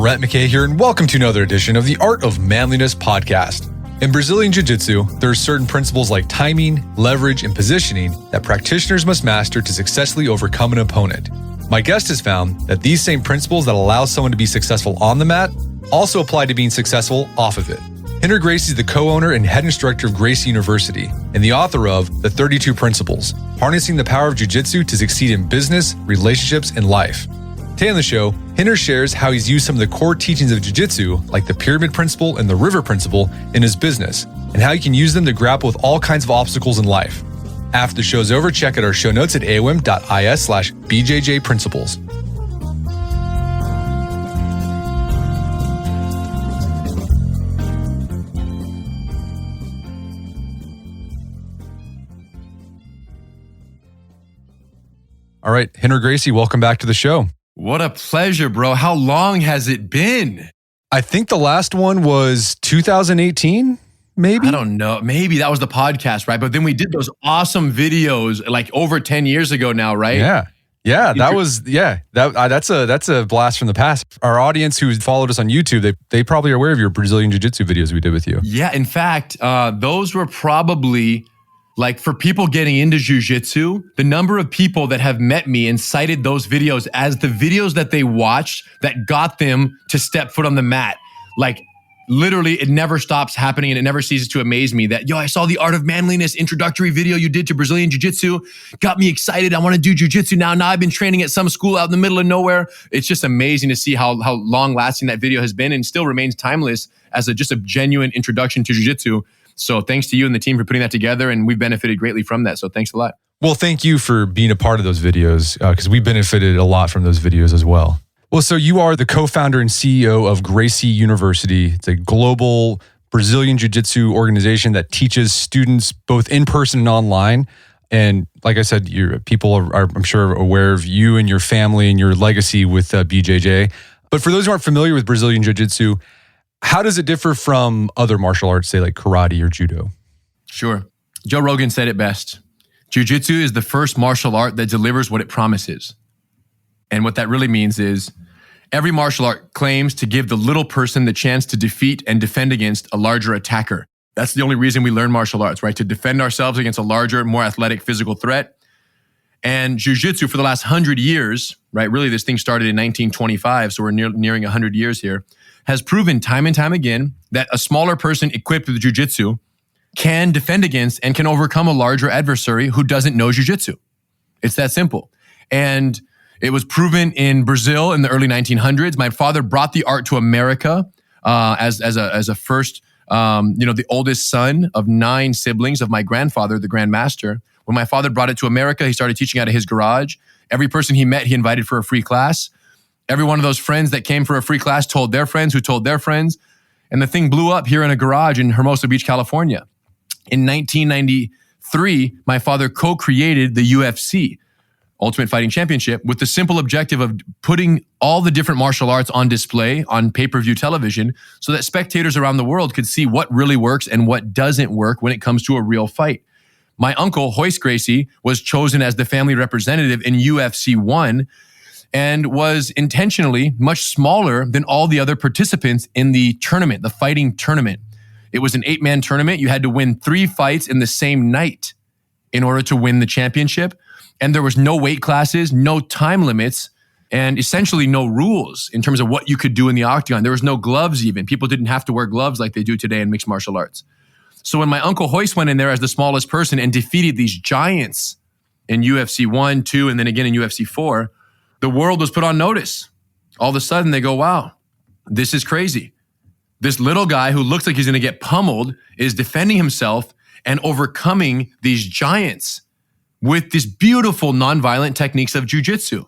Brett McKay here, and welcome to another edition of the Art of Manliness podcast. In Brazilian Jiu-Jitsu, there are certain principles like timing, leverage, and positioning that practitioners must master to successfully overcome an opponent. My guest has found that these same principles that allow someone to be successful on the mat also apply to being successful off of it. Rener Gracie is the co-owner and head instructor of Gracie University and the author of The 32 Principles, Harnessing the Power of Jiu-Jitsu to Succeed in Business, Relationships, and Life. Today on the show, Rener shares how he's used some of the core teachings of Jiu-Jitsu, like the pyramid principle and the river principle, in his business, and how he can use them to grapple with all kinds of obstacles in life. After the show's over, check out our show notes at aom.is/BJJ Principles. All right, Rener Gracie, welcome back to the show. What a pleasure, bro. How long has it been? I think the last one was 2018, maybe? I don't know. Maybe that was the podcast, right? But then we did those awesome videos like over 10 years ago now, right? Yeah, that's a blast from the past. Our audience who followed us on YouTube, they probably are aware of your Brazilian Jiu-Jitsu videos we did with you. Yeah, in fact, those were probably like for people getting into Jiu-Jitsu, the number of people that have met me and cited those videos as the videos that they watched that got them to step foot on the mat. Like literally, it never stops happening and it never ceases to amaze me that, I saw the Art of Manliness introductory video you did to Brazilian Jiu-Jitsu. Got me excited. I want to do Jiu-Jitsu now. Now I've been training at some school out in the middle of nowhere. It's just amazing to see how long lasting that video has been and still remains timeless as just a genuine introduction to Jiu-Jitsu. So thanks to you and the team for putting that together, and we've benefited greatly from that. So thanks a lot. Well, thank you for being a part of those videos because we benefited a lot from those videos as well. Well, so you are the co-founder and CEO of Gracie University. It's a global Brazilian Jiu-Jitsu organization that teaches students both in person and online. And like I said, people are, I'm sure, aware of you and your family and your legacy with BJJ. But for those who aren't familiar with Brazilian Jiu-Jitsu, how does it differ from other martial arts, say like karate or judo? Sure. Joe Rogan said it best. Jiu-Jitsu is the first martial art that delivers what it promises. And what that really means is every martial art claims to give the little person the chance to defeat and defend against a larger attacker. That's the only reason we learn martial arts, right? To defend ourselves against a larger, more athletic physical threat. And Jiu-Jitsu for the last 100 years, right? Really, this thing started in 1925, so we're nearing 100 years here, has proven time and time again that a smaller person equipped with Jiu-Jitsu can defend against and can overcome a larger adversary who doesn't know Jiu-Jitsu. It's that simple. And it was proven in Brazil in the early 1900s. My father brought the art to America as a first, the oldest son of 9 siblings of my grandfather, the Grand Master. When my father brought it to America, he started teaching out of his garage. Every person he met, he invited for a free class. Every one of those friends that came for a free class told their friends who told their friends. And the thing blew up here in a garage in Hermosa Beach, California. In 1993, my father co-created the UFC, Ultimate Fighting Championship, with the simple objective of putting all the different martial arts on display on pay-per-view television so that spectators around the world could see what really works and what doesn't work when it comes to a real fight. My uncle, Royce Gracie, was chosen as the family representative in UFC 1 and was intentionally much smaller than all the other participants in the tournament, the fighting tournament. It was an 8-man tournament. You had to win 3 fights in the same night in order to win the championship. And there was no weight classes, no time limits, and essentially no rules in terms of what you could do in the octagon. There was no gloves even. People didn't have to wear gloves like they do today in mixed martial arts. So when my uncle Royce went in there as the smallest person and defeated these giants in UFC 1, 2, and then again in UFC 4, the world was put on notice. All of a sudden they go, wow, this is crazy. This little guy who looks like he's going to get pummeled is defending himself and overcoming these giants with these beautiful nonviolent techniques of jiu-jitsu.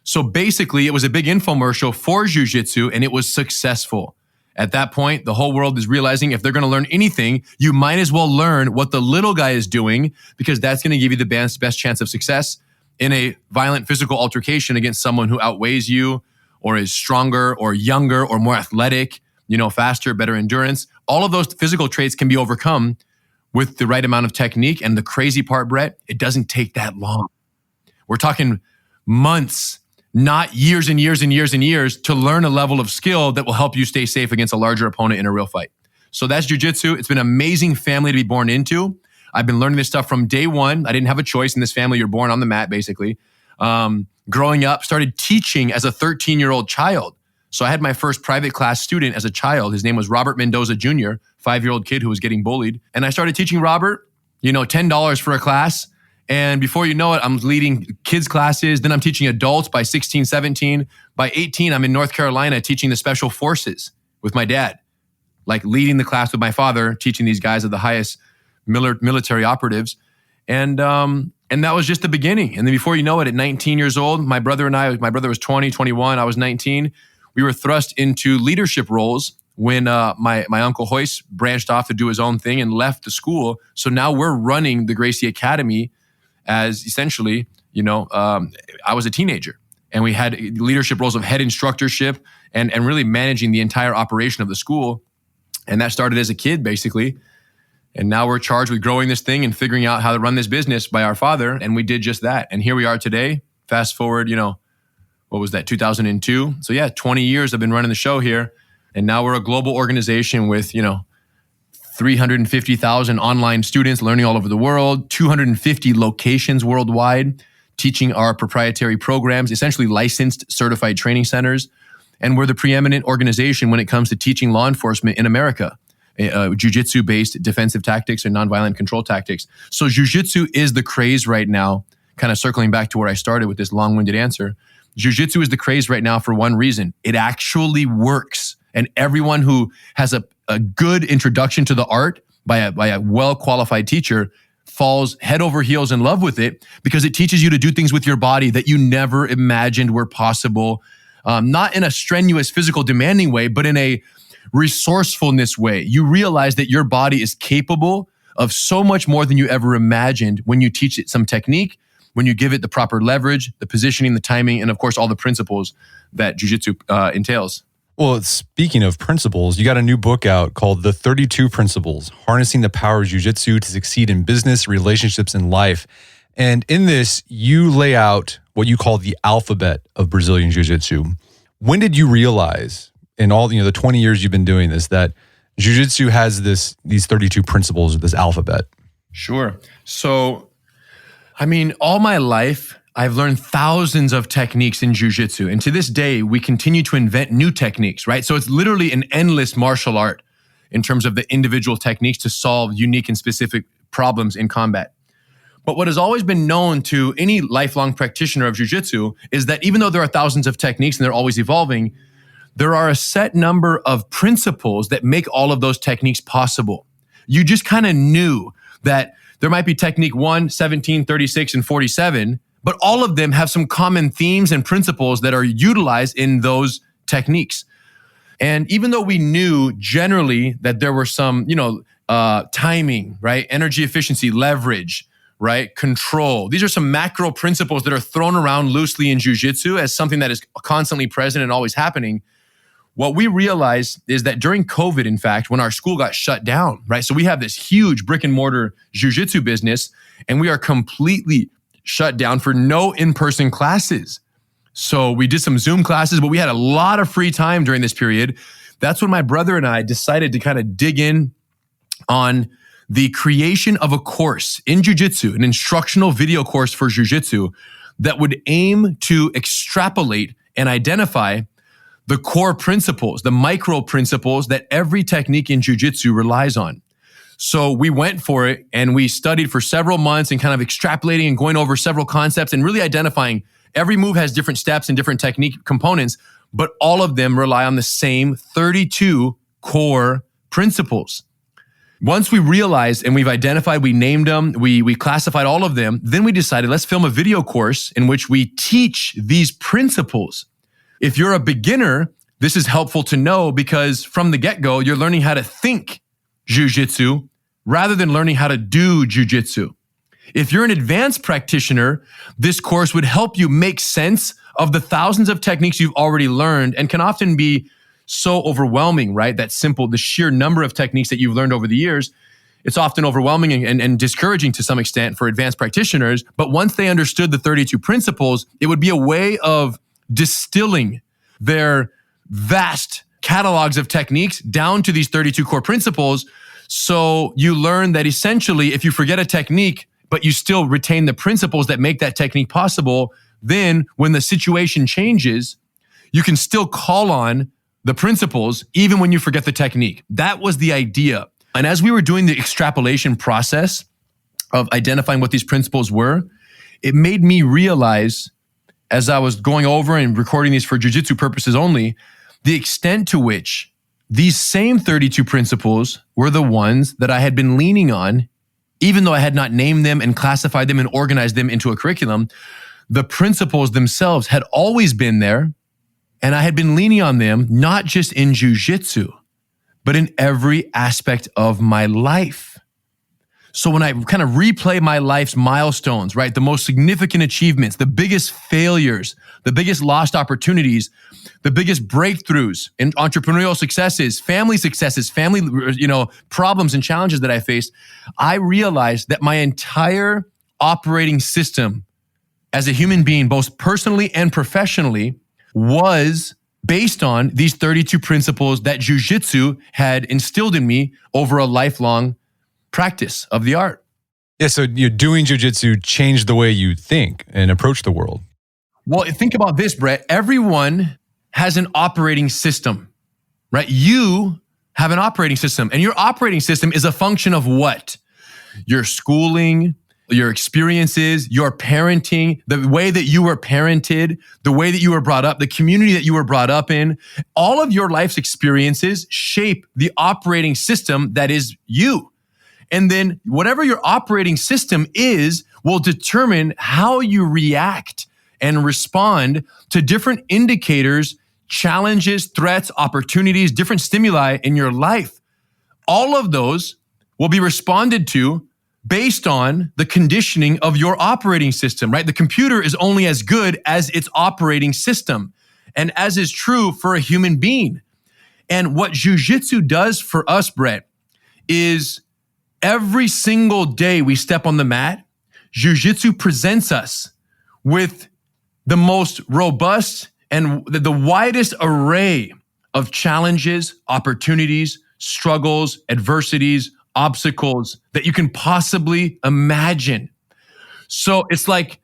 So basically it was a big infomercial for jiu-jitsu and it was successful. At that point, the whole world is realizing if they're going to learn anything, you might as well learn what the little guy is doing because that's going to give you the best chance of success in a violent physical altercation against someone who outweighs you or is stronger or younger or more athletic, faster, better endurance. All of those physical traits can be overcome with the right amount of technique. And the crazy part, Brett, it doesn't take that long. We're talking months, not years and years and years and years to learn a level of skill that will help you stay safe against a larger opponent in a real fight. So that's jiu-jitsu. It's been an amazing family to be born into. I've been learning this stuff from day one. I didn't have a choice in this family. You're born on the mat, basically. Growing up, started teaching as a 13-year-old child. So I had my first private class student as a child. His name was Robert Mendoza Jr., 5-year-old kid who was getting bullied. And I started teaching Robert, $10 for a class. And before you know it, I'm leading kids classes. Then I'm teaching adults by 16, 17. By 18, I'm in North Carolina teaching the special forces with my dad, like leading the class with my father, teaching these guys are the highest military operatives. And that was just the beginning. And then before you know it, at 19 years old, my brother was 20, 21, I was 19. We were thrust into leadership roles when my uncle Hoist branched off to do his own thing and left the school. So now we're running the Gracie Academy as essentially, I was a teenager and we had leadership roles of head instructorship and really managing the entire operation of the school. And that started as a kid, basically. And now we're charged with growing this thing and figuring out how to run this business by our father. And we did just that. And here we are today. Fast forward, what was that, 2002? So yeah, 20 years I've been running the show here. And now we're a global organization with, 350,000 online students learning all over the world, 250 locations worldwide, teaching our proprietary programs, essentially licensed certified training centers. And we're the preeminent organization when it comes to teaching law enforcement in America, jiu-jitsu based defensive tactics and nonviolent control tactics. So jiu-jitsu is the craze right now, kind of circling back to where I started with this long-winded answer. Jiu-jitsu is the craze right now for one reason. It actually works. And everyone who has a good introduction to the art by a well-qualified teacher falls head over heels in love with it because it teaches you to do things with your body that you never imagined were possible. Not in a strenuous, physical, demanding way, but in a resourcefulness way. You realize that your body is capable of so much more than you ever imagined when you teach it some technique, when you give it the proper leverage, the positioning, the timing, and of course, all the principles that jiu-jitsu entails. Well, speaking of principles, you got a new book out called The 32 Principles, Harnessing the Power of Jiu-Jitsu to Succeed in Business, Relationships, and Life. And in this, you lay out what you call the alphabet of Brazilian Jiu-Jitsu. When did you realize, in all the 20 years you've been doing this, that Jiu-Jitsu has these 32 principles, this alphabet? Sure. So, all my life, I've learned thousands of techniques in jiu-jitsu. And to this day, we continue to invent new techniques, right? So it's literally an endless martial art in terms of the individual techniques to solve unique and specific problems in combat. But what has always been known to any lifelong practitioner of jiu-jitsu is that even though there are thousands of techniques and they're always evolving, there are a set number of principles that make all of those techniques possible. You just kind of knew that there might be technique 1, 17, 36, and 47, but all of them have some common themes and principles that are utilized in those techniques. And even though we knew generally that there were some, timing, right? Energy efficiency, leverage, right? Control. These are some macro principles that are thrown around loosely in jiu-jitsu as something that is constantly present and always happening. What we realized is that during COVID, in fact, when our school got shut down, right? So we have this huge brick and mortar jiu-jitsu business and we are completely shut down for no in-person classes. So we did some Zoom classes, but we had a lot of free time during this period. That's when my brother and I decided to kind of dig in on the creation of a course in jiu-jitsu, an instructional video course for jiu-jitsu that would aim to extrapolate and identify the core principles, the micro principles that every technique in jiu-jitsu relies on. So we went for it and we studied for several months and kind of extrapolating and going over several concepts and really identifying every move has different steps and different technique components, but all of them rely on the same 32 core principles. Once we realized and we've identified, we named them, we classified all of them, then we decided let's film a video course in which we teach these principles. If you're a beginner, this is helpful to know because from the get-go, you're learning how to think jiu-jitsu rather than learning how to do jiu-jitsu. If you're an advanced practitioner, this course would help you make sense of the thousands of techniques you've already learned and can often be so overwhelming, right? The sheer number of techniques that you've learned over the years, it's often overwhelming and discouraging to some extent for advanced practitioners. But once they understood the 32 principles, it would be a way of distilling their vast catalogs of techniques down to these 32 core principles. So you learn that essentially, if you forget a technique, but you still retain the principles that make that technique possible, then when the situation changes, you can still call on the principles even when you forget the technique. That was the idea. And as we were doing the extrapolation process of identifying what these principles were, it made me realize, as I was going over and recording these for jiu-jitsu purposes only, the extent to which these same 32 principles were the ones that I had been leaning on, even though I had not named them and classified them and organized them into a curriculum. The principles themselves had always been there, and I had been leaning on them, not just in jiu-jitsu, but in every aspect of my life. So when I kind of replay my life's milestones, right, the most significant achievements, the biggest failures, the biggest lost opportunities, the biggest breakthroughs in entrepreneurial successes, family problems and challenges that I faced, I realized that my entire operating system as a human being, both personally and professionally, was based on these 32 principles that jiu-jitsu had instilled in me over a lifelong practice of the art. Yeah, so doing jiu-jitsu changed the way you think and approach the world. Well, think about this, Brett. Everyone has an operating system, right? You have an operating system, and your operating system is a function of what? Your schooling, your experiences, your parenting, the way that you were parented, the way that you were brought up, the community that you were brought up in. All of your life's experiences shape the operating system that is you. And then whatever your operating system is will determine how you react and respond to different indicators, challenges, threats, opportunities, different stimuli in your life. All of those will be responded to based on the conditioning of your operating system, right? The computer is only as good as its operating system, and as is true for a human being. And what jiu-jitsu does for us, Brett, is every single day we step on the mat, jiu-jitsu presents us with the most robust and the widest array of challenges, opportunities, struggles, adversities, obstacles that you can possibly imagine. So it's like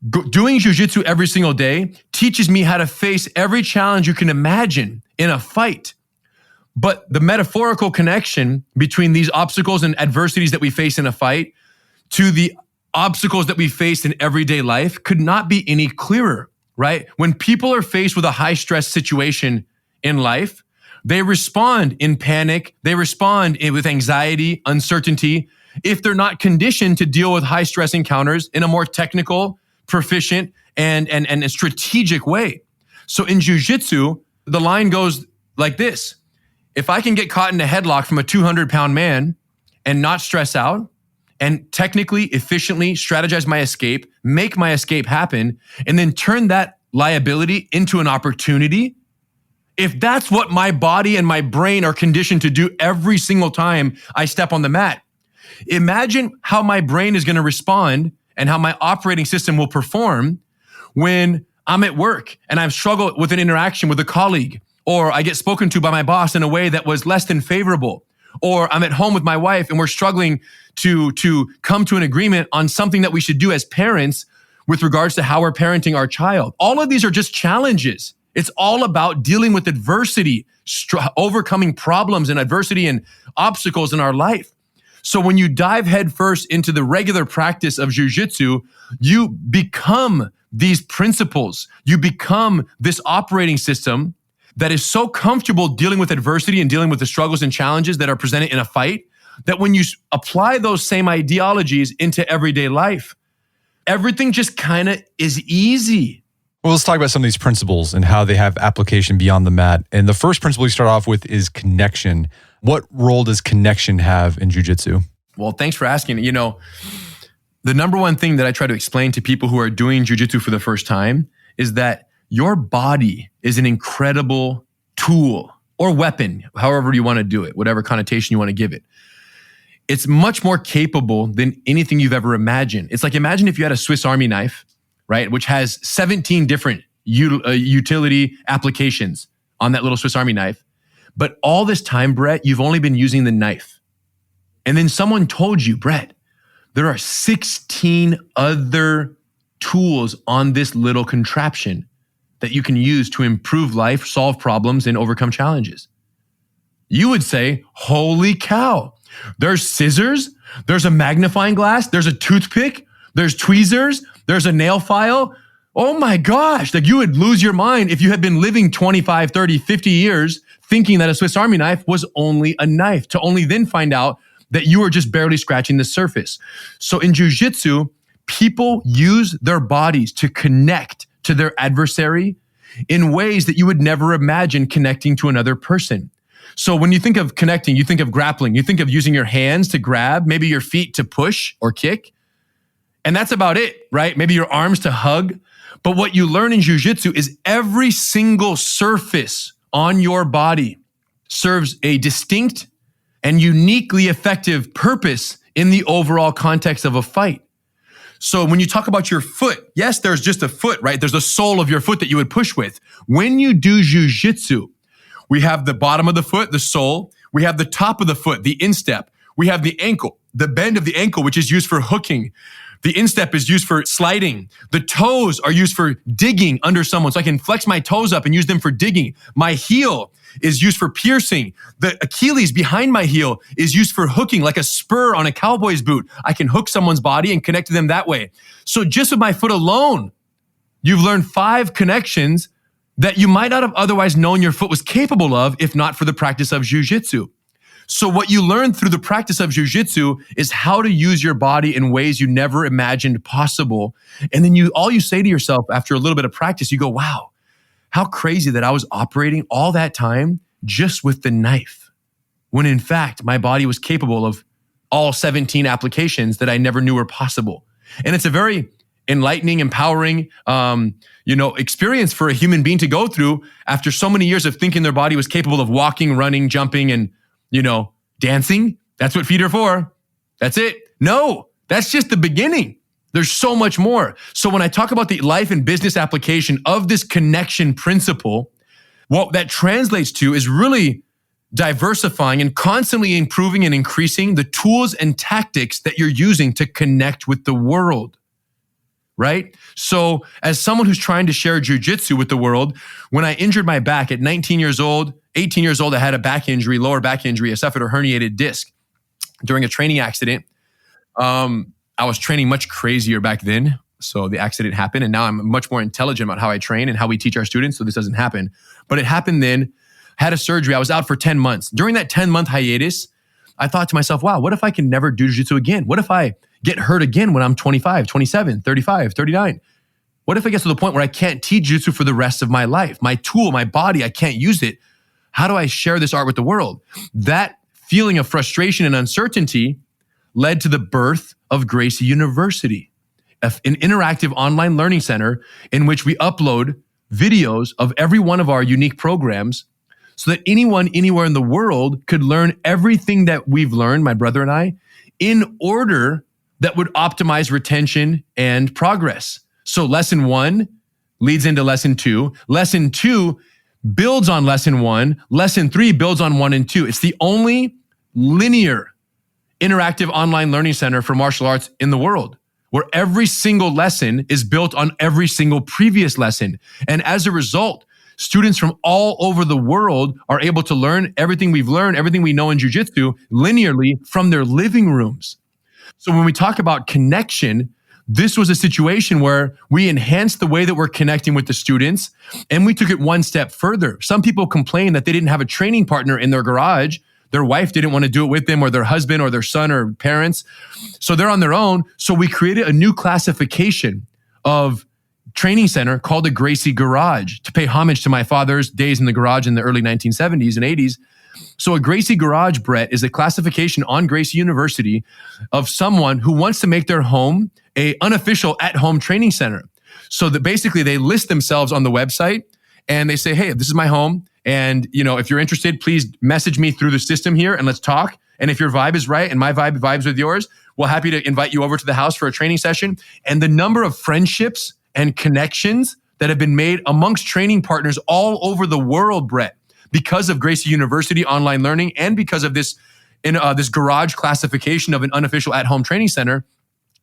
doing jiu-jitsu every single day teaches me how to face every challenge you can imagine in a fight. But the metaphorical connection between these obstacles and adversities that we face in a fight to the obstacles that we face in everyday life could not be any clearer, right? When people are faced with a high stress situation in life, they respond in panic, they respond with anxiety, uncertainty, if they're not conditioned to deal with high stress encounters in a more technical, proficient, and a strategic way. So in jiu-jitsu, the line goes like this. If I can get caught in a headlock from a 200-pound man and not stress out and technically, efficiently strategize my escape, make my escape happen, and then turn that liability into an opportunity, if that's what my body and my brain are conditioned to do every single time I step on the mat, imagine how my brain is going to respond and how my operating system will perform when I'm at work and I've struggled with an interaction with a colleague, or I get spoken to by my boss in a way that was less than favorable, or I'm at home with my wife and we're struggling to come to an agreement on something that we should do as parents with regards to how we're parenting our child. All of these are just challenges. It's all about dealing with adversity, overcoming problems and adversity and obstacles in our life. So when you dive headfirst into the regular practice of jiu-jitsu, you become these principles. You become this operating system that is so comfortable dealing with adversity and dealing with the struggles and challenges that are presented in a fight, that when you apply those same ideologies into everyday life, everything just kind of is easy. Well, let's talk about some of these principles and how they have application beyond the mat. And the first principle you start off with is connection. What role does connection have in jiu-jitsu? Well, thanks for asking. You know, the number one thing that I try to explain to people who are doing jiu-jitsu for the first time is that your body is an incredible tool or weapon, however you want to do it, whatever connotation you want to give it. It's much more capable than anything you've ever imagined. It's like, imagine if you had a Swiss Army knife, right, which has 17 different, utility applications on that little Swiss Army knife. But all this time, Brett, you've only been using the knife. And then someone told you, Brett, there are 16 other tools on this little contraption that you can use to improve life, solve problems, and overcome challenges. You would say, holy cow, there's scissors, there's a magnifying glass, there's a toothpick, there's tweezers, there's a nail file. Oh my gosh, like you would lose your mind if you had been living 25, 30, 50 years thinking that a Swiss Army knife was only a knife, to only then find out that you were just barely scratching the surface. So in jiu-jitsu, people use their bodies to connect to their adversary in ways that you would never imagine connecting to another person. So when you think of connecting, you think of grappling, you think of using your hands to grab, maybe your feet to push or kick. And that's about it, right? Maybe your arms to hug. But what you learn in jiu-jitsu is every single surface on your body serves a distinct and uniquely effective purpose in the overall context of a fight. So when you talk about your foot, yes, there's just a foot, right? There's the sole of your foot that you would push with. When you do jiu-jitsu, we have the bottom of the foot, the sole. We have the top of the foot, the instep. We have the ankle, the bend of the ankle, which is used for hooking. The instep is used for sliding. The toes are used for digging under someone. So I can flex my toes up and use them for digging. My heel is used for piercing. The Achilles behind my heel is used for hooking, like a spur on a cowboy's boot. I can hook someone's body and connect to them that way. So just with my foot alone, you've learned 5 connections that you might not have otherwise known your foot was capable of if not for the practice of jiu-jitsu. So what you learn through the practice of jiu-jitsu is how to use your body in ways you never imagined possible. And then all you say to yourself after a little bit of practice, you go, wow, how crazy that I was operating all that time just with the knife, when in fact, my body was capable of all 17 applications that I never knew were possible. And it's a very enlightening, empowering, experience for a human being to go through after so many years of thinking their body was capable of walking, running, jumping, and dancing. That's what feet are for. That's it. No, that's just the beginning. There's so much more. So when I talk about the life and business application of this connection principle, what that translates to is really diversifying and constantly improving and increasing the tools and tactics that you're using to connect with the world, right? So as someone who's trying to share jiu-jitsu with the world, when I injured my back at 18 years old, I had a back injury, lower back injury. I suffered a herniated disc during a training accident. I was training much crazier back then. So the accident happened, and now I'm much more intelligent about how I train and how we teach our students, so this doesn't happen. But it happened then, had a surgery. I was out for 10 months. During that 10-month hiatus, I thought to myself, wow, what if I can never do jiu-jitsu again? What if I get hurt again when I'm 25, 27, 35, 39? What if I get to the point where I can't teach jiu-jitsu for the rest of my life? My tool, my body, I can't use it. How do I share this art with the world? That feeling of frustration and uncertainty led to the birth of Gracie University, an interactive online learning center in which we upload videos of every one of our unique programs so that anyone, anywhere in the world could learn everything that we've learned, my brother and I, in order that would optimize retention and progress. So lesson 1 leads into lesson 2. Lesson 2 builds on lesson 1. Lesson 3 builds on 1 and 2. It's the only linear interactive online learning center for martial arts in the world, where every single lesson is built on every single previous lesson. And as a result, students from all over the world are able to learn everything we've learned, everything we know in jiu-jitsu linearly from their living rooms. So when we talk about connection, this was a situation where we enhanced the way that we're connecting with the students, and we took it one step further. Some people complained that they didn't have a training partner in their garage. Their wife didn't want to do it with them, or their husband or their son or parents. So they're on their own. So we created a new classification of training center called the Gracie Garage to pay homage to my father's days in the garage in the early 1970s and 80s. So a Gracie Garage, Brett, is a classification on Gracie University of someone who wants to make their home a unofficial at-home training center. So that basically they list themselves on the website and they say, hey, this is my home. And if you're interested, please message me through the system here and let's talk. And if your vibe is right and my vibe vibes with yours, we're happy to invite you over to the house for a training session. And the number of friendships and connections that have been made amongst training partners all over the world, Brett, because of Gracie University online learning and because of this garage classification of an unofficial at-home training center.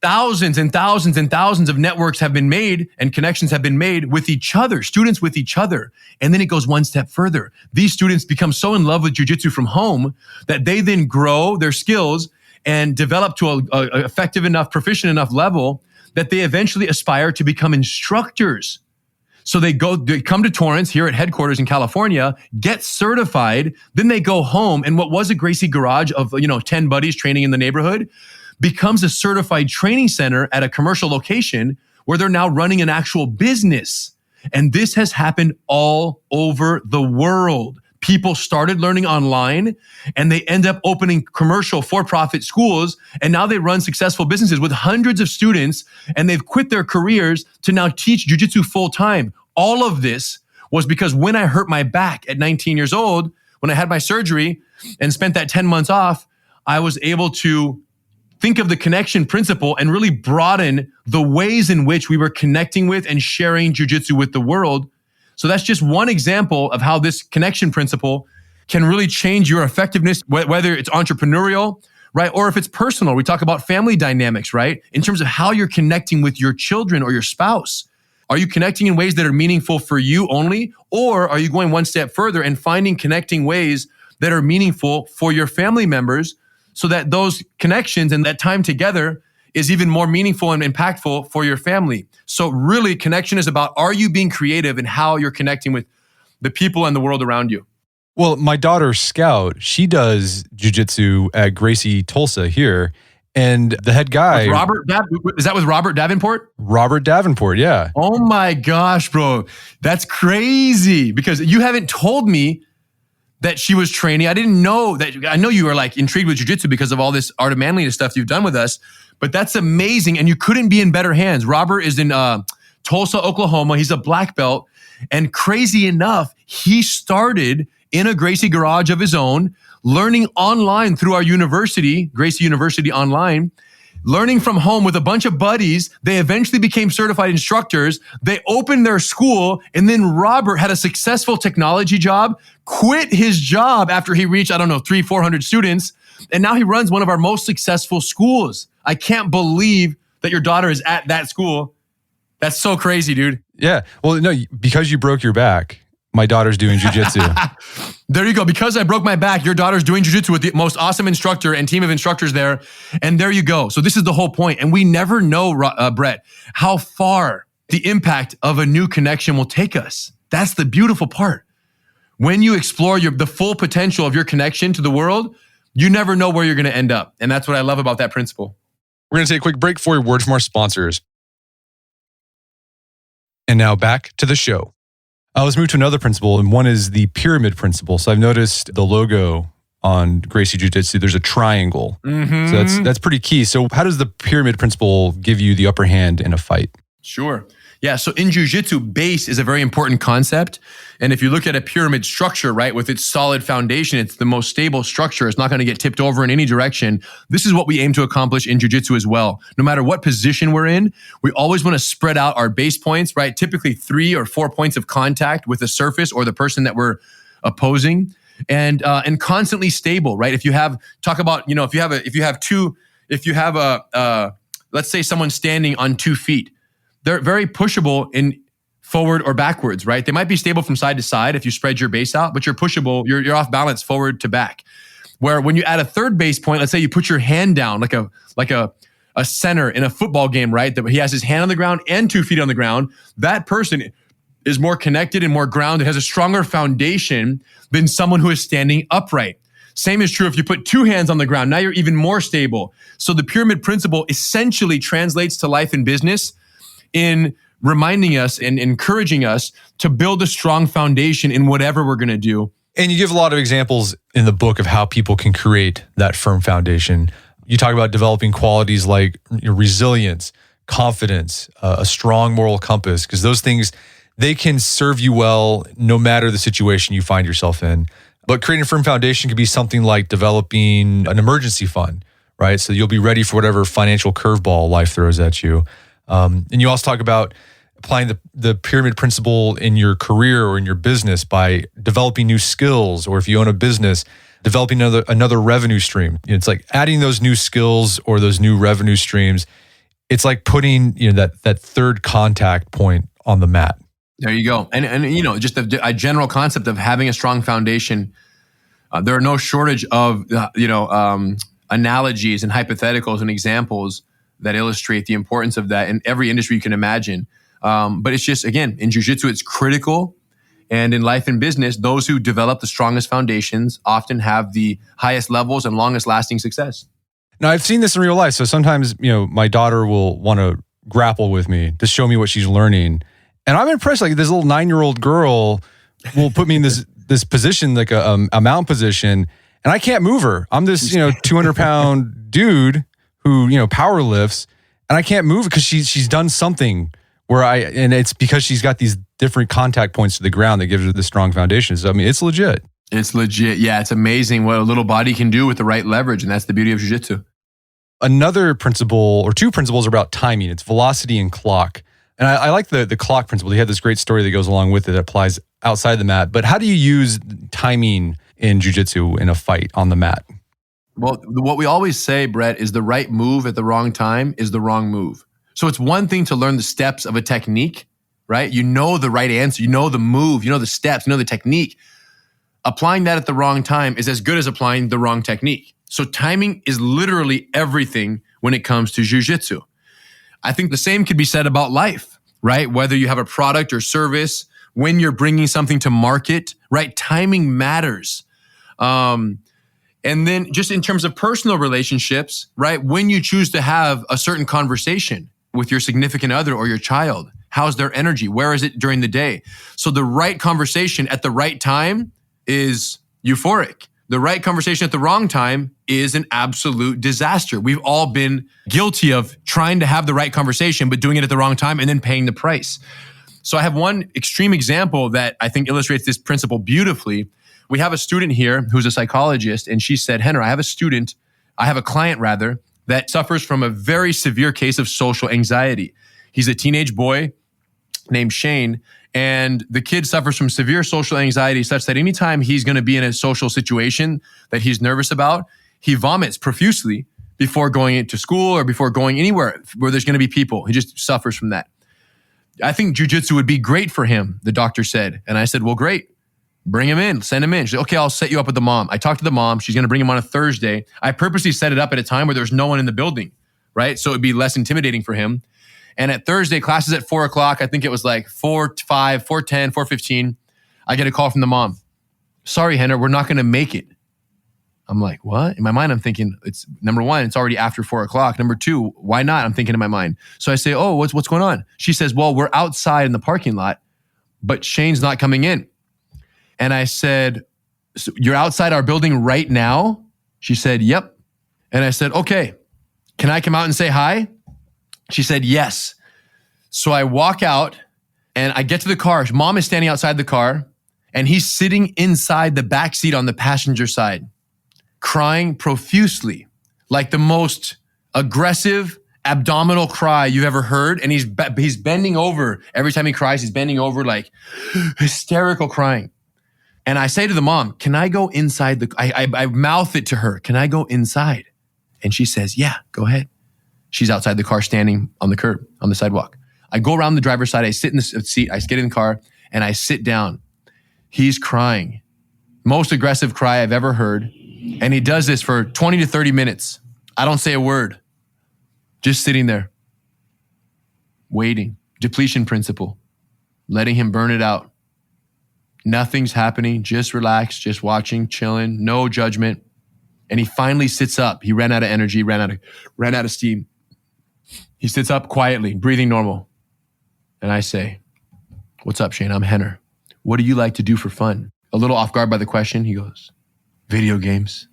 Thousands and thousands and thousands of networks have been made and connections have been made with each other, students with each other. And then it goes one step further. These students become so in love with jiu-jitsu from home that they then grow their skills and develop to a effective enough, proficient enough level that they eventually aspire to become instructors. So they come to Torrance here at headquarters in California, get certified, then they go home. And what was a Gracie garage of 10 buddies training in the neighborhood becomes a certified training center at a commercial location where they're now running an actual business. And this has happened all over the world. People started learning online and they end up opening commercial for-profit schools. And now they run successful businesses with hundreds of students and they've quit their careers to now teach jiu-jitsu full time. All of this was because when I hurt my back at 19 years old, when I had my surgery and spent that 10 months off, I was able to think of the connection principle and really broaden the ways in which we were connecting with and sharing jiu-jitsu with the world. So that's just one example of how this connection principle can really change your effectiveness, whether it's entrepreneurial, right? Or if it's personal. We talk about family dynamics, right? In terms of how you're connecting with your children or your spouse. Are you connecting in ways that are meaningful for you only? Or are you going one step further and finding connecting ways that are meaningful for your family members so that those connections and that time together is even more meaningful and impactful for your family? So really, connection is about, are you being creative in how you're connecting with the people and the world around you? Well, my daughter, Scout, she does jiu-jitsu at Gracie Tulsa here. And the head guy... Is that with Robert Davenport? Robert Davenport, yeah. Oh my gosh, bro. That's crazy because you haven't told me that she was training. I didn't know that. I know you were like intrigued with jiu-jitsu because of all this Art of Manliness stuff you've done with us, but that's amazing. And you couldn't be in better hands. Robert is in Tulsa, Oklahoma. He's a black belt. And crazy enough, he started in a Gracie garage of his own, learning online through our university, Gracie University Online, learning from home with a bunch of buddies. They eventually became certified instructors. They opened their school. And then Robert had a successful technology job, quit his job after he reached, 300-400 students. And now he runs one of our most successful schools. I can't believe that your daughter is at that school. That's so crazy, dude. Yeah. Well, no, because you broke your back, my daughter's doing jiu-jitsu. There you go. Because I broke my back, your daughter's doing jiu-jitsu with the most awesome instructor and team of instructors there. And there you go. So this is the whole point. And we never know, Brett, how far the impact of a new connection will take us. That's the beautiful part. When you explore the full potential of your connection to the world, you never know where you're going to end up. And that's what I love about that principle. We're going to take a quick break for a word from our sponsors. And now back to the show. Let's move to another principle, and one is the pyramid principle. So I've noticed the logo on Gracie Jiu-Jitsu, there's a triangle. Mm-hmm. So that's pretty key. So how does the pyramid principle give you the upper hand in a fight? Sure. Yeah, so in jiu-jitsu, base is a very important concept. And if you look at a pyramid structure, right, with its solid foundation, it's the most stable structure. It's not going to get tipped over in any direction. This is what we aim to accomplish in jiu-jitsu as well. No matter what position we're in, we always want to spread out our base points, right? Typically 3 or 4 points of contact with the surface or the person that we're opposing, and constantly stable, right? If you have, let's say someone's standing on 2 feet, they're very pushable in forward or backwards, right? They might be stable from side to side if you spread your base out, but you're pushable, you're off balance forward to back. Where when you add a third base point, let's say you put your hand down like a center in a football game, right? That he has his hand on the ground and 2 feet on the ground. That person is more connected and more grounded, has a stronger foundation than someone who is standing upright. Same is true if you put 2 hands on the ground. Now you're even more stable. So the pyramid principle essentially translates to life and business in reminding us and encouraging us to build a strong foundation in whatever we're going to do. And you give a lot of examples in the book of how people can create that firm foundation. You talk about developing qualities like resilience, confidence, a strong moral compass, because those things, they can serve you well no matter the situation you find yourself in. But creating a firm foundation could be something like developing an emergency fund, right? So you'll be ready for whatever financial curveball life throws at you. And you also talk about applying the pyramid principle in your career or in your business by developing new skills, or if you own a business, developing another revenue stream. It's like adding those new skills or those new revenue streams. It's like putting that third contact point on the mat. There you go. And just a general concept of having a strong foundation. There are no shortage of analogies and hypotheticals and examples that illustrate the importance of that in every industry you can imagine. But it's just, again, in jiu-jitsu, it's critical. And in life and business, those who develop the strongest foundations often have the highest levels and longest lasting success. Now, I've seen this in real life. So sometimes, my daughter will want to grapple with me to show me what she's learning. And I'm impressed. Like this little 9-year-old girl will put me in this position, like a mount position, and I can't move her. I'm this 200-pound dude who power lifts, and I can't move because she's done something and it's because she's got these different contact points to the ground that gives her the strong foundation. So I mean, it's legit. It's legit. Yeah, it's amazing what a little body can do with the right leverage, and that's the beauty of jiu-jitsu. Another principle, or two principles, are about timing. It's velocity and clock. And I like the clock principle. They have this great story that goes along with it that applies outside the mat. But how do you use timing in jiu-jitsu in a fight on the mat? Well, what we always say, Brett, is the right move at the wrong time is the wrong move. So it's one thing to learn the steps of a technique, right? You know the right answer, you know the move, you know the steps, you know the technique. Applying that at the wrong time is as good as applying the wrong technique. So timing is literally everything when it comes to jiu-jitsu. I think the same could be said about life, right? Whether you have a product or service, when you're bringing something to market, right? Timing matters. And then just in terms of personal relationships, right? When you choose to have a certain conversation with your significant other or your child, how's their energy? Where is it during the day? So the right conversation at the right time is euphoric. The right conversation at the wrong time is an absolute disaster. We've all been guilty of trying to have the right conversation, but doing it at the wrong time and then paying the price. So I have one extreme example that I think illustrates this principle beautifully. We have a student here who's a psychologist, and she said, Rener, I have a client that suffers from a very severe case of social anxiety. He's a teenage boy named Shane, and the kid suffers from severe social anxiety such that anytime he's going to be in a social situation that he's nervous about, he vomits profusely before going into school or before going anywhere where there's going to be people. He just suffers from that. I think jiu-jitsu would be great for him, the doctor said. And I said, well, great. Bring him in, send him in. She said, okay, I'll set you up with the mom. I talked to the mom. She's going to bring him on a Thursday. I purposely set it up at a time where there's no one in the building, right? So it'd be less intimidating for him. And at Thursday, classes at 4 o'clock, I think it was like 4:05, 4:10, 4:15. I get a call from the mom. Sorry, Rener, we're not going to make it. I'm like, what? In my mind, I'm thinking, it's number one, it's already after 4 o'clock. Number two, why not? I'm thinking in my mind. So I say, oh, what's going on? She says, well, we're outside in the parking lot, but Shane's not coming in. And I said, so you're outside our building right now? She said, yep. And I said, okay, can I come out and say hi? She said, yes. So I walk out and I get to the car. Mom is standing outside the car and he's sitting inside the back seat on the passenger side, crying profusely, like the most aggressive abdominal cry you've ever heard. And he's bending over. Every time he cries, he's bending over, like hysterical crying. And I say to the mom, can I go inside I mouth it to her. Can I go inside? And she says, yeah, go ahead. She's outside the car standing on the curb, on the sidewalk. I go around the driver's side. I sit in the seat. I get in the car and I sit down. He's crying. Most aggressive cry I've ever heard. And he does this for 20 to 30 minutes. I don't say a word. Just sitting there. Waiting. Depletion principle. Letting him burn it out. Nothing's happening. Just relax. Just watching, chilling. No judgment. And he finally sits up. He ran out of energy, ran out of steam. He sits up quietly, breathing normal. And I say, what's up, Shane? I'm Rener. What do you like to do for fun? A little off guard by the question, he goes, video games.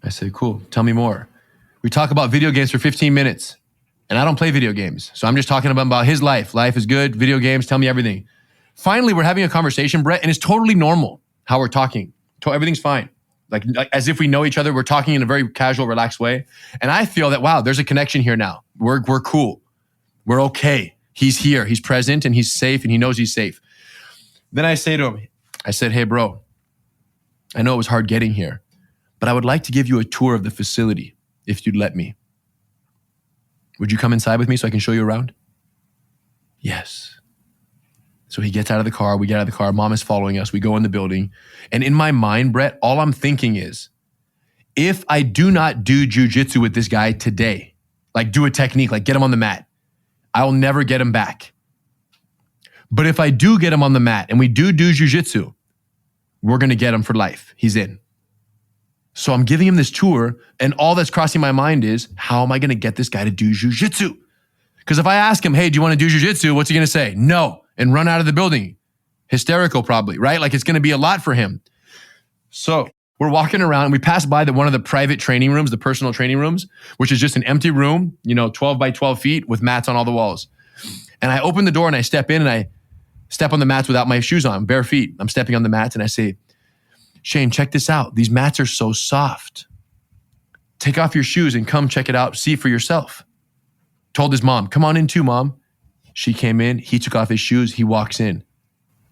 I said, cool. Tell me more. We talk about video games for 15 minutes. And I don't play video games. So I'm just talking about his life. Life is good. Video games, tell me everything. Finally, we're having a conversation, Brett, and it's totally normal how we're talking. Everything's fine. Like as if we know each other. We're talking in a very casual, relaxed way. And I feel that, wow, there's a connection here now. We're cool. We're okay. He's here, he's present, and he's safe, and he knows he's safe. Then I say to him, I said, hey, bro, I know it was hard getting here, but I would like to give you a tour of the facility if you'd let me. Would you come inside with me so I can show you around? Yes. So he gets out of the car, we get out of the car, mom is following us, we go in the building. And in my mind, Brett, all I'm thinking is, if I do not do jiu-jitsu with this guy today, like do a technique, like get him on the mat, I will never get him back. But if I do get him on the mat and we do jiu-jitsu, we're going to get him for life. He's in. So I'm giving him this tour, and all that's crossing my mind is, how am I going to get this guy to do jiu-jitsu? Because if I ask him, hey, do you want to do jiu-jitsu? What's he going to say? No, and run out of the building. Hysterical probably, right? Like it's going to be a lot for him. So we're walking around and we pass by one of the private training rooms, the personal training rooms, which is just an empty room, 12 by 12 feet with mats on all the walls. And I open the door and I step in and I step on the mats without my shoes on, bare feet. I'm stepping on the mats and I say, Shane, check this out. These mats are so soft. Take off your shoes and come check it out. See for yourself. Told his mom, come on in too, mom. She came in. He took off his shoes. He walks in.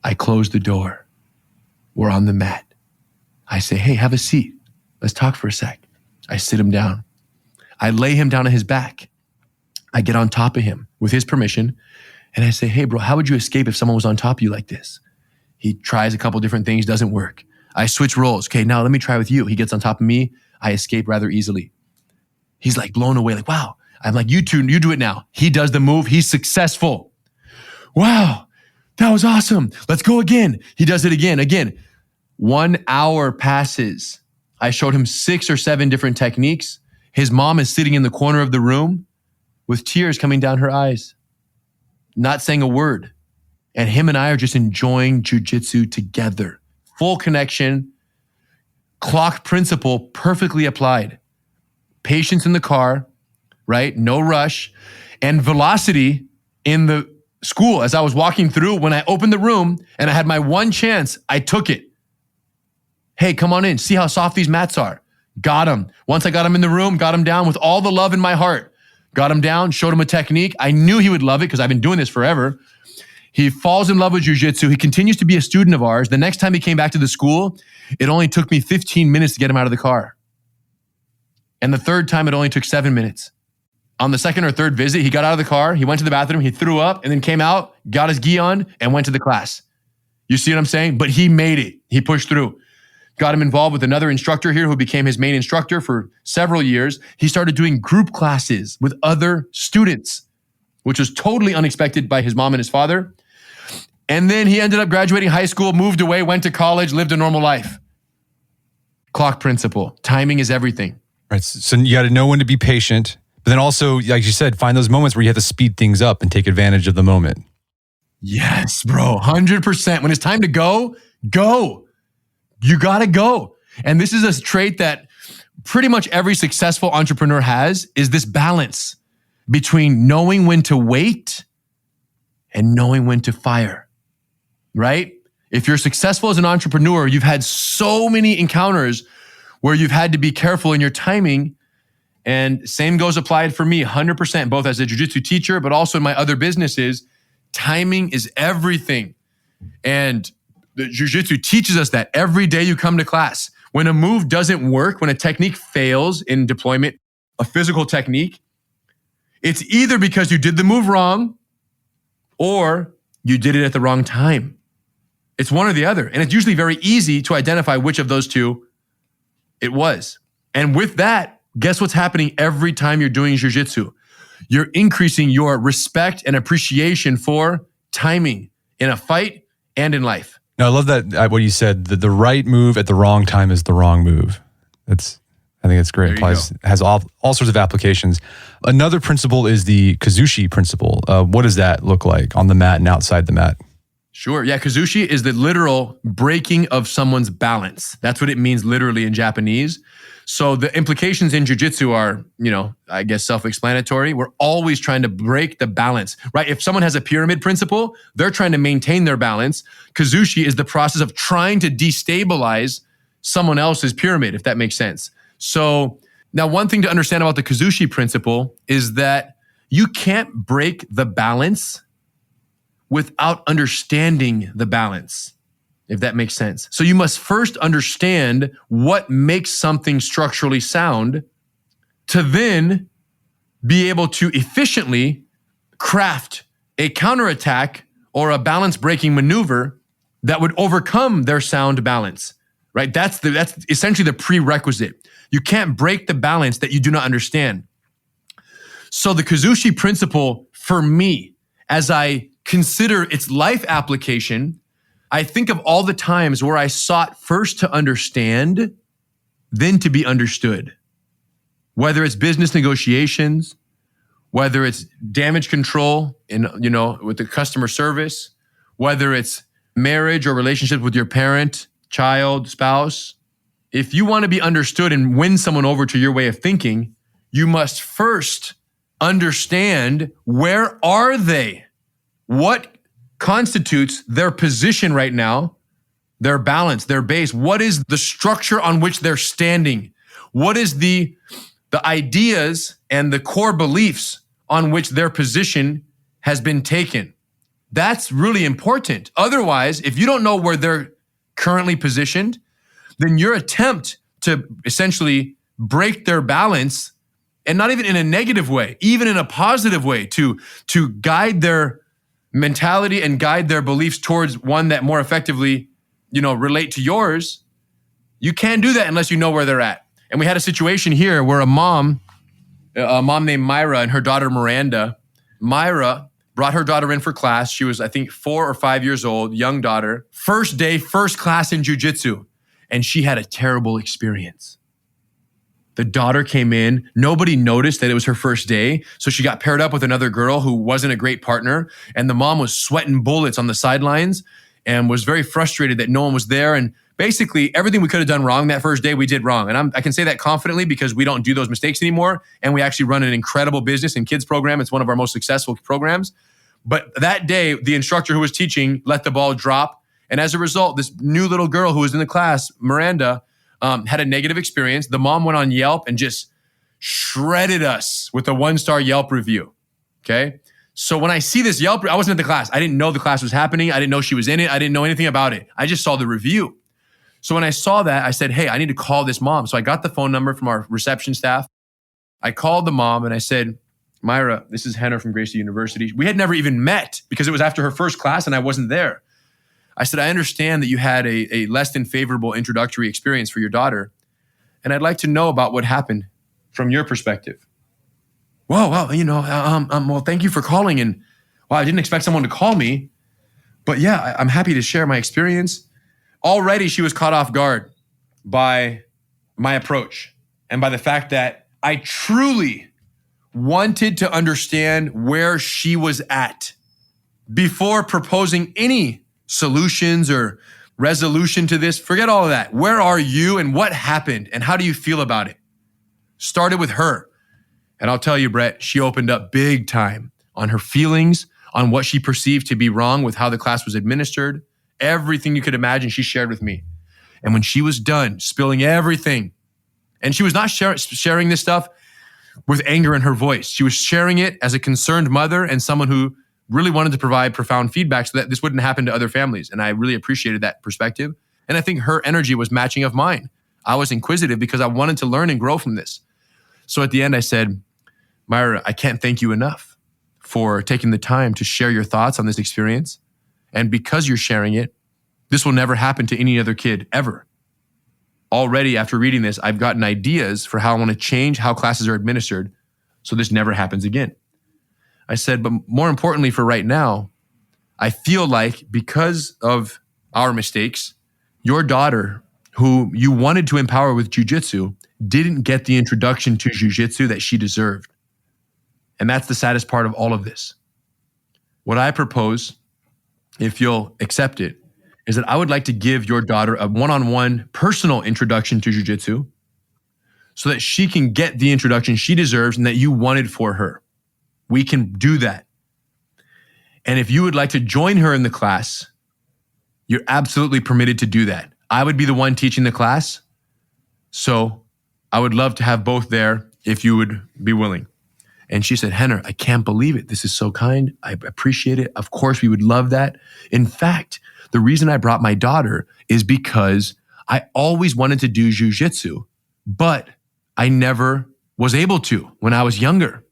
I close the door. We're on the mat. I say, hey, have a seat. Let's talk for a sec. I sit him down. I lay him down on his back. I get on top of him with his permission. And I say, hey, bro, how would you escape if someone was on top of you like this? He tries a couple different things, doesn't work. I switch roles. Okay, now let me try with you. He gets on top of me. I escape rather easily. He's like blown away, like, wow. I'm like, you two, you do it now. He does the move. He's successful. Wow, that was awesome. Let's go again. He does it again. 1 hour passes. I showed him 6 or 7 different techniques. His mom is sitting in the corner of the room with tears coming down her eyes, not saying a word. And him and I are just enjoying jiu-jitsu together. Full connection, clock principle perfectly applied. Patience in the car, right? No rush. And velocity in the school. As I was walking through, when I opened the room and I had my one chance, I took it. Hey, come on in. See how soft these mats are. Got him. Once I got him in the room, got him down with all the love in my heart. Got him down, showed him a technique. I knew he would love it because I've been doing this forever. He falls in love with jiu-jitsu. He continues to be a student of ours. The next time he came back to the school, it only took me 15 minutes to get him out of the car. And the third time, it only took 7 minutes. On the second or third visit, he got out of the car, he went to the bathroom, he threw up, and then came out, got his gi on, and went to the class. You see what I'm saying? But he made it. He pushed through. Got him involved with another instructor here who became his main instructor for several years. He started doing group classes with other students, which was totally unexpected by his mom and his father. And then he ended up graduating high school, moved away, went to college, lived a normal life. Clock principle. Timing is everything. Right. So you got to know when to be patient, but then also, like you said, find those moments where you have to speed things up and take advantage of the moment. Yes, bro. 100%. When it's time to go, go. You got to go. And this is a trait that pretty much every successful entrepreneur has, is this balance between knowing when to wait and knowing when to fire. Right? If you're successful as an entrepreneur, you've had so many encounters where you've had to be careful in your timing. And same goes applied for me, 100%, both as a jiu-jitsu teacher, but also in my other businesses. Timing is everything. And the jiu-jitsu teaches us that every day you come to class. When a move doesn't work, when a technique fails in deployment, a physical technique, it's either because you did the move wrong or you did it at the wrong time. It's one or the other. And it's usually very easy to identify which of those two it was. And with that, guess what's happening every time you're doing jiu-jitsu? You're increasing your respect and appreciation for timing in a fight and in life. No, I love that, what you said, the right move at the wrong time is the wrong move. I think it's great. Has all sorts of applications. Another principle is the Kazushi principle. What does that look like on the mat and outside the mat? Sure. Yeah. Kazushi is the literal breaking of someone's balance. That's what it means literally in Japanese. So the implications in jiu-jitsu are, I guess self-explanatory. We're always trying to break the balance, right? If someone has a pyramid principle, they're trying to maintain their balance. Kazushi is the process of trying to destabilize someone else's pyramid, if that makes sense. So now one thing to understand about the Kazushi principle is that you can't break the balance without understanding the balance, if that makes sense. So you must first understand what makes something structurally sound to then be able to efficiently craft a counterattack or a balance breaking maneuver that would overcome their sound balance, right? That's essentially the prerequisite. You can't break the balance that you do not understand. So the Kazushi principle for me, as I consider its life application, I think of all the times where I sought first to understand, then to be understood. Whether it's business negotiations, whether it's damage control with the customer service, whether it's marriage or relationship with your parent, child, spouse. If you want to be understood and win someone over to your way of thinking, you must first understand, where are they? What constitutes their position right now, their balance, their base? What is the structure on which they're standing? What is the ideas and the core beliefs on which their position has been taken? That's really important. Otherwise, if you don't know where they're currently positioned, then your attempt to essentially break their balance, and not even in a negative way, even in a positive way, to guide their mentality and guide their beliefs towards one that more effectively, relate to yours, you can't do that unless you know where they're at. And we had a situation here where a mom named Myra and her daughter Miranda. Myra brought her daughter in for class. She was, I think, 4 or 5 years old, young daughter. First day, first class in jiu-jitsu. And she had a terrible experience. The daughter came in. Nobody noticed that it was her first day. So she got paired up with another girl who wasn't a great partner. And the mom was sweating bullets on the sidelines and was very frustrated that no one was there. And basically, everything we could have done wrong that first day, we did wrong. And I can say that confidently because we don't do those mistakes anymore. And we actually run an incredible business and kids program. It's one of our most successful programs. But that day, the instructor who was teaching let the ball drop. And as a result, this new little girl who was in the class, Miranda, had a negative experience. The mom went on Yelp and just shredded us with a 1-star Yelp review. Okay. So when I see this Yelp, I wasn't at the class. I didn't know the class was happening. I didn't know she was in it. I didn't know anything about it. I just saw the review. So when I saw that, I said, hey, I need to call this mom. So I got the phone number from our reception staff. I called the mom and I said, Myra, this is Rener from Gracie University. We had never even met because it was after her first class and I wasn't there. I said, I understand that you had a less than favorable introductory experience for your daughter. And I'd like to know about what happened from your perspective. Whoa, well, thank you for calling. And wow, I didn't expect someone to call me. But yeah, I'm happy to share my experience. Already she was caught off guard by my approach and by the fact that I truly wanted to understand where she was at before proposing any solutions or resolution to this. Forget all of that. Where are you and what happened and how do you feel about it? Started with her. And I'll tell you, Brett, she opened up big time on her feelings, on what she perceived to be wrong with how the class was administered. Everything you could imagine, she shared with me. And when she was done spilling everything, and she was not sharing this stuff with anger in her voice. She was sharing it as a concerned mother and someone who really wanted to provide profound feedback so that this wouldn't happen to other families. And I really appreciated that perspective. And I think her energy was matching of mine. I was inquisitive because I wanted to learn and grow from this. So at the end, I said, Myra, I can't thank you enough for taking the time to share your thoughts on this experience. And because you're sharing it, this will never happen to any other kid ever. Already, after reading this, I've gotten ideas for how I want to change how classes are administered so this never happens again. I said, but more importantly for right now, I feel like because of our mistakes, your daughter, who you wanted to empower with jiu-jitsu, didn't get the introduction to jiu-jitsu that she deserved. And that's the saddest part of all of this. What I propose, if you'll accept it, is that I would like to give your daughter a one-on-one personal introduction to jiu-jitsu so that she can get the introduction she deserves and that you wanted for her. We can do that. And if you would like to join her in the class, you're absolutely permitted to do that. I would be the one teaching the class. So I would love to have both there if you would be willing. And she said, Rener, I can't believe it. This is so kind. I appreciate it. Of course, we would love that. In fact, the reason I brought my daughter is because I always wanted to do jiu-jitsu, but I never was able to when I was younger.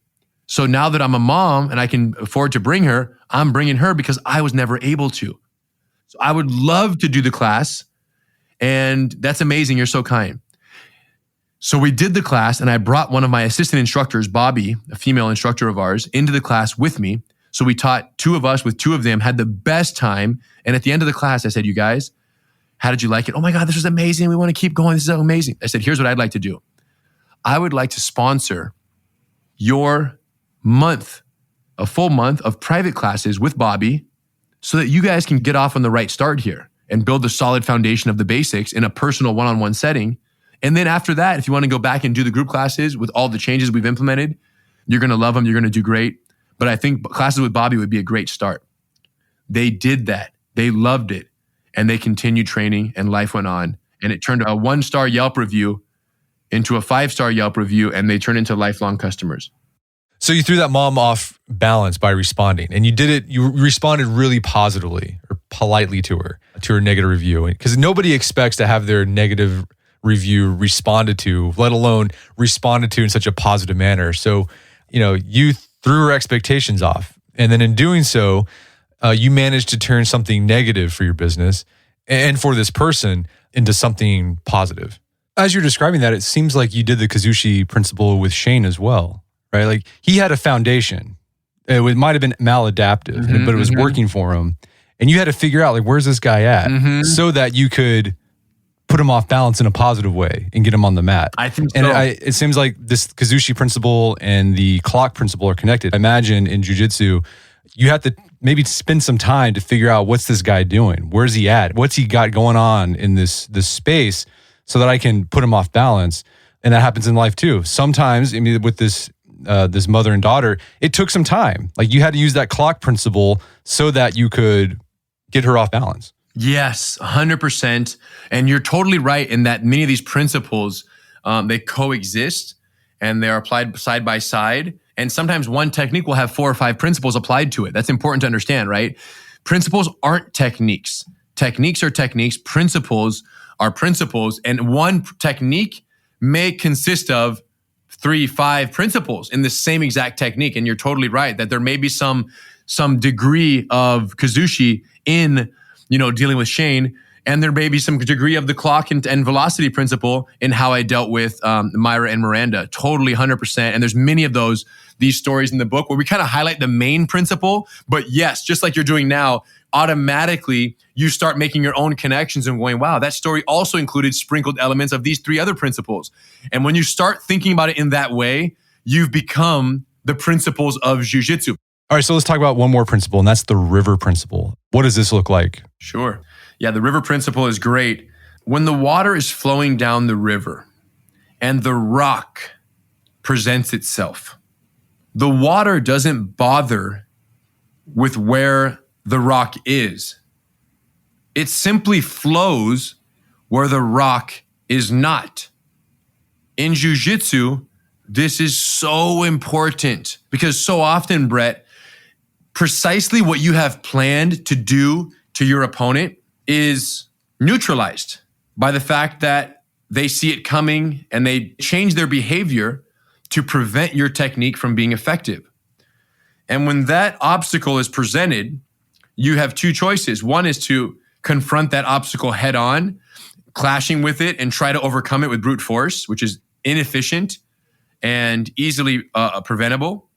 So now that I'm a mom and I can afford to bring her, I'm bringing her because I was never able to. So I would love to do the class. And that's amazing. You're so kind. So we did the class and I brought one of my assistant instructors, Bobby, a female instructor of ours, into the class with me. So we taught two of us with two of them, had the best time. And at the end of the class, I said, you guys, how did you like it? Oh my God, this was amazing. We want to keep going. This is so amazing. I said, here's what I'd like to do. I would like to sponsor your month, a full month of private classes with Bobby so that you guys can get off on the right start here and build the solid foundation of the basics in a personal one-on-one setting. And then after that, if you want to go back and do the group classes with all the changes we've implemented, you're going to love them. You're going to do great. But I think classes with Bobby would be a great start. They did that. They loved it. And they continued training and life went on. And it turned a 1-star Yelp review into a 5-star Yelp review, and they turned into lifelong customers. So you threw that mom off balance by responding, and you responded really positively or politely to her negative review. Because nobody expects to have their negative review responded to, let alone responded to in such a positive manner. So, you threw her expectations off. And then in doing so, you managed to turn something negative for your business and for this person into something positive. As you're describing that, it seems like you did the Kazushi principle with Shane as well, right? Like he had a foundation. It might have been maladaptive, but it was working for him. And you had to figure out, like, where's this guy at so that you could put him off balance in a positive way and get him on the mat. I think so. And it seems like this Kazushi principle and the clock principle are connected. I imagine in jiu-jitsu, you have to maybe spend some time to figure out what's this guy doing? Where's he at? What's he got going on in this space so that I can put him off balance? And that happens in life too. Sometimes, with this mother and daughter, it took some time. Like you had to use that clock principle so that you could get her off balance. Yes, 100%. And you're totally right in that many of these principles, they coexist and they're applied side by side. And sometimes one technique will have 4 or 5 principles applied to it. That's important to understand, right? Principles aren't techniques. Techniques are techniques. Principles are principles. And one technique may consist of 3, 5 principles in the same exact technique. And you're totally right that there may be some degree of Kazushi in dealing with Shane, and there may be some degree of the clock and velocity principle in how I dealt with Myra and Miranda. Totally 100%. And there's many of these stories in the book where we kind of highlight the main principle. But yes, just like you're doing now, automatically you start making your own connections and going, wow, that story also included sprinkled elements of these 3 other principles. And when you start thinking about it in that way, you've become the principles of jiu-jitsu. All right, so let's talk about one more principle, and that's the river principle. What does this look like? Sure. Yeah, the river principle is great. When the water is flowing down the river and the rock presents itself, the water doesn't bother with where the rock is. It simply flows where the rock is not. In jiu-jitsu, this is so important because so often, Brett, precisely what you have planned to do to your opponent is neutralized by the fact that they see it coming and they change their behavior to prevent your technique from being effective. And when that obstacle is presented, you have 2 choices. One is to confront that obstacle head on, clashing with it and try to overcome it with brute force, which is inefficient and easily preventable.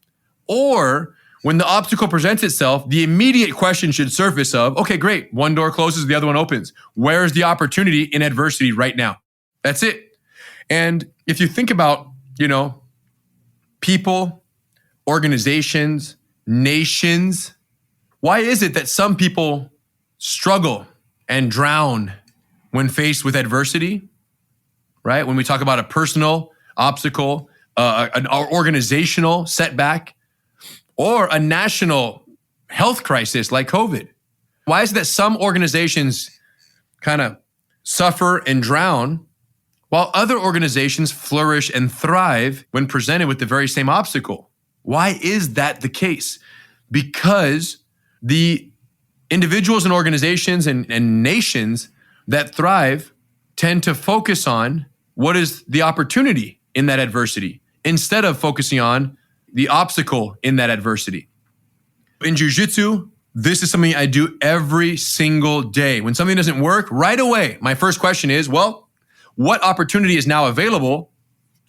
Or when the obstacle presents itself, the immediate question should surface of, okay, great. One door closes, the other one opens. Where's the opportunity in adversity right now? That's it. And if you think about, people, organizations, nations, why is it that some people struggle and drown when faced with adversity, right? When we talk about a personal obstacle, an organizational setback, or a national health crisis like COVID. Why is it that some organizations kind of suffer and drown while other organizations flourish and thrive when presented with the very same obstacle? Why is that the case? Because the individuals and organizations and nations that thrive tend to focus on what is the opportunity in that adversity instead of focusing on the obstacle in that adversity. In jiu-jitsu, this is something I do every single day. When something doesn't work, right away, my first question is, well, what opportunity is now available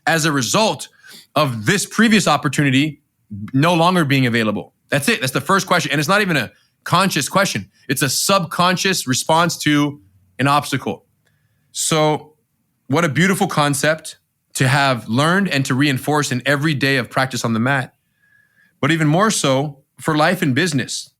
as a result of this previous opportunity no longer being available? That's it. That's the first question. And it's not even a conscious question. It's a subconscious response to an obstacle. So what a beautiful concept to have learned and to reinforce in every day of practice on the mat. But even more so for life and business.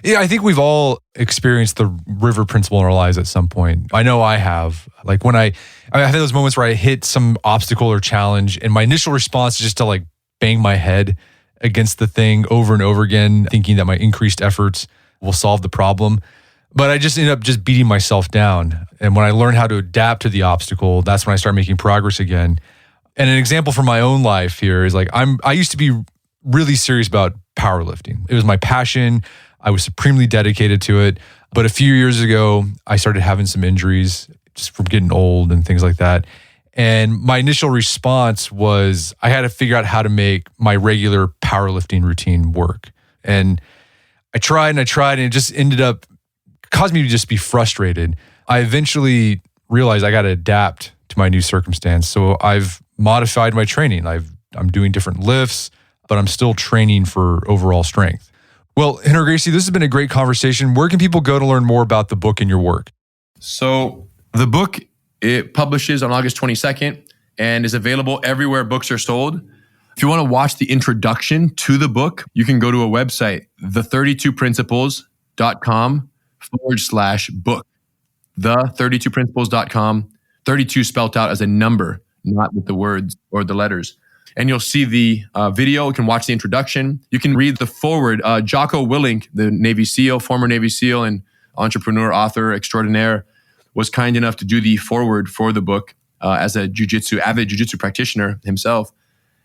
Yeah, I think we've all experienced the river principle in our lives at some point. I know I have. Like when I had those moments where I hit some obstacle or challenge, and my initial response is just to like bang my head against the thing over and over again, thinking that my increased efforts will solve the problem. But I just ended up just beating myself down. And when I learned how to adapt to the obstacle, that's when I started making progress again. And an example from my own life here is like I used to be really serious about powerlifting. It was my passion. I was supremely dedicated to it. But a few years ago, I started having some injuries just from getting old and things like that. And my initial response was I had to figure out how to make my regular powerlifting routine work. And I tried and it just ended up caused me to just be frustrated. I eventually realized I got to adapt to my new circumstance. So I've modified my training. I'm doing different lifts, but I'm still training for overall strength. Well, Rener, Gracie, this has been a great conversation. Where can people go to learn more about the book and your work? So the book, it publishes on August 22nd and is available everywhere books are sold. If you want to watch the introduction to the book, you can go to a website, the32principles.com/book. The32principles.com, 32 spelled out as a number, not with the words or the letters. And you'll see the video. You can watch the introduction. You can read the foreword. Jocko Willink, the Navy SEAL, former Navy SEAL and entrepreneur, author extraordinaire, was kind enough to do the foreword for the book as a avid jiu-jitsu practitioner himself.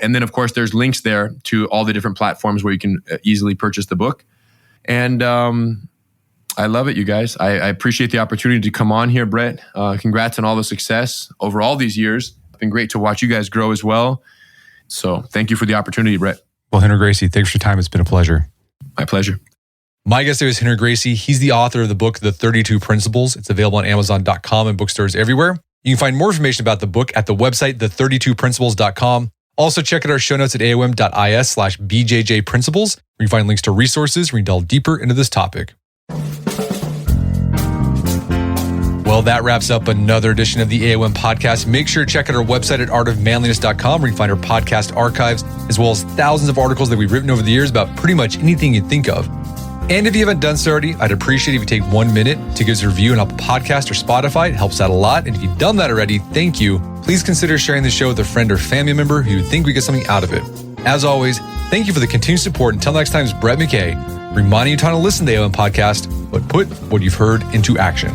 And then, of course, there's links there to all the different platforms where you can easily purchase the book. And I love it, you guys. I appreciate the opportunity to come on here, Brett. Congrats on all the success over all these years. It's been great to watch you guys grow as well. So thank you for the opportunity, Brett. Well, Rener, Gracie, thanks for your time. It's been a pleasure. My pleasure. My guest today is Rener Gracie. He's the author of the book, The 32 Principles. It's available on Amazon.com and bookstores everywhere. You can find more information about the book at the website, the32principles.com. Also, check out our show notes at aom.is/bjjprinciples, where you find links to resources where you delve deeper into this topic. Well, that wraps up another edition of the AOM podcast. Make sure to check out our website at artofmanliness.com, where you can find our podcast archives, as well as thousands of articles that we've written over the years about pretty much anything you think of. And if you haven't done so already, I'd appreciate if you take 1 minute to give us a review on Apple Podcast or Spotify. It helps out a lot. And if you've done that already, thank you. Please consider sharing the show with a friend or family member who would think we get something out of it. As always, thank you for the continued support. Until next time, it's Brett McKay, reminding you to listen to the AOM podcast, but put what you've heard into action.